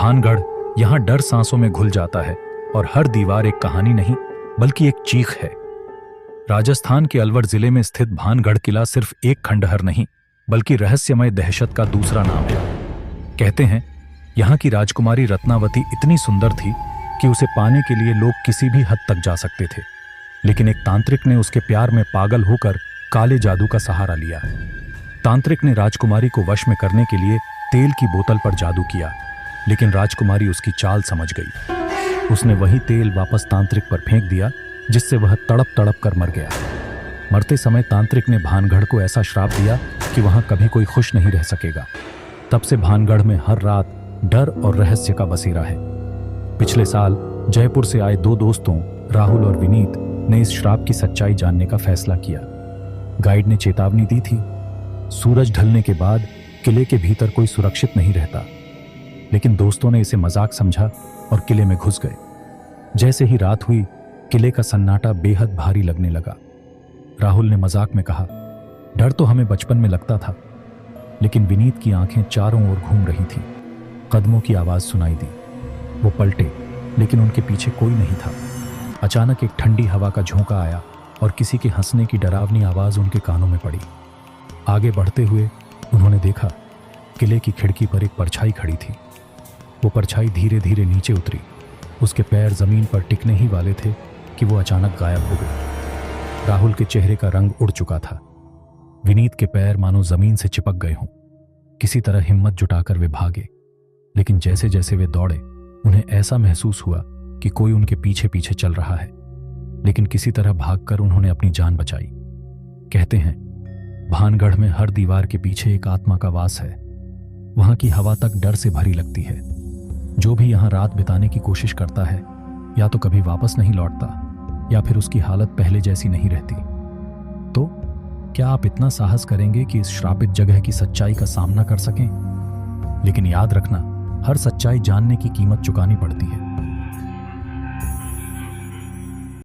भानगढ़, यहाँ डर सांसों में घुल जाता है और हर दीवार एक कहानी नहीं बल्कि एक चीख है। राजस्थान के अलवर जिले में स्थित भानगढ़ किला सिर्फ एक खंडहर नहीं बल्कि रहस्यमय दहशत का दूसरा नाम है। कहते हैं यहाँ की राजकुमारी रत्नावती इतनी सुंदर थी कि उसे पाने के लिए लोग किसी भी हद तक जा सकते थे, लेकिन एक तांत्रिक ने उसके प्यार में पागल होकर काले जादू का सहारा लिया। तांत्रिक ने राजकुमारी को वश में करने के लिए तेल की बोतल पर जादू किया, लेकिन राजकुमारी उसकी चाल समझ गई। उसने वही तेल वापस तांत्रिक पर फेंक दिया, जिससे वह तड़प तड़प कर मर गया। मरते समय तांत्रिक ने भानगढ़ को ऐसा श्राप दिया कि वहां कभी कोई खुश नहीं रह सकेगा। तब से भानगढ़ में हर रात डर और रहस्य का बसेरा है। पिछले साल जयपुर से आए दो दोस्तों राहुल और विनीत ने इस श्राप की सच्चाई जानने का फैसला किया। गाइड ने चेतावनी दी थी, सूरज ढलने के बाद किले के भीतर कोई सुरक्षित नहीं रहता, लेकिन दोस्तों ने इसे मजाक समझा और किले में घुस गए। जैसे ही रात हुई, किले का सन्नाटा बेहद भारी लगने लगा। राहुल ने मजाक में कहा, डर तो हमें बचपन में लगता था, लेकिन विनीत की आंखें चारों ओर घूम रही थीं। कदमों की आवाज सुनाई दी। वो पलटे, लेकिन उनके पीछे कोई नहीं था। अचानक एक ठंडी हवा का झोंका आया और किसी के हंसने की डरावनी आवाज उनके कानों में पड़ी। आगे बढ़ते हुए उन्होंने देखा, किले की खिड़की पर एक परछाई खड़ी थी। वो परछाई धीरे धीरे नीचे उतरी। उसके पैर जमीन पर टिकने ही वाले थे कि वो अचानक गायब हो गई। राहुल के चेहरे का रंग उड़ चुका था। विनीत के पैर मानो जमीन से चिपक गए हों। किसी तरह हिम्मत जुटाकर वे भागे, लेकिन जैसे जैसे वे दौड़े, उन्हें ऐसा महसूस हुआ कि कोई उनके पीछे पीछे चल रहा है, लेकिन किसी तरह भागकर उन्होंने अपनी जान बचाई। कहते हैं भानगढ़ में हर दीवार के पीछे एक आत्मा का वास है। वहां की हवा तक डर से भरी लगती है। जो भी यहां रात बिताने की कोशिश करता है, या तो कभी वापस नहीं लौटता या फिर उसकी हालत पहले जैसी नहीं रहती। तो क्या आप इतना साहस करेंगे कि इस श्रापित जगह की सच्चाई का सामना कर सकें? लेकिन याद रखना, हर सच्चाई जानने की कीमत चुकानी पड़ती है।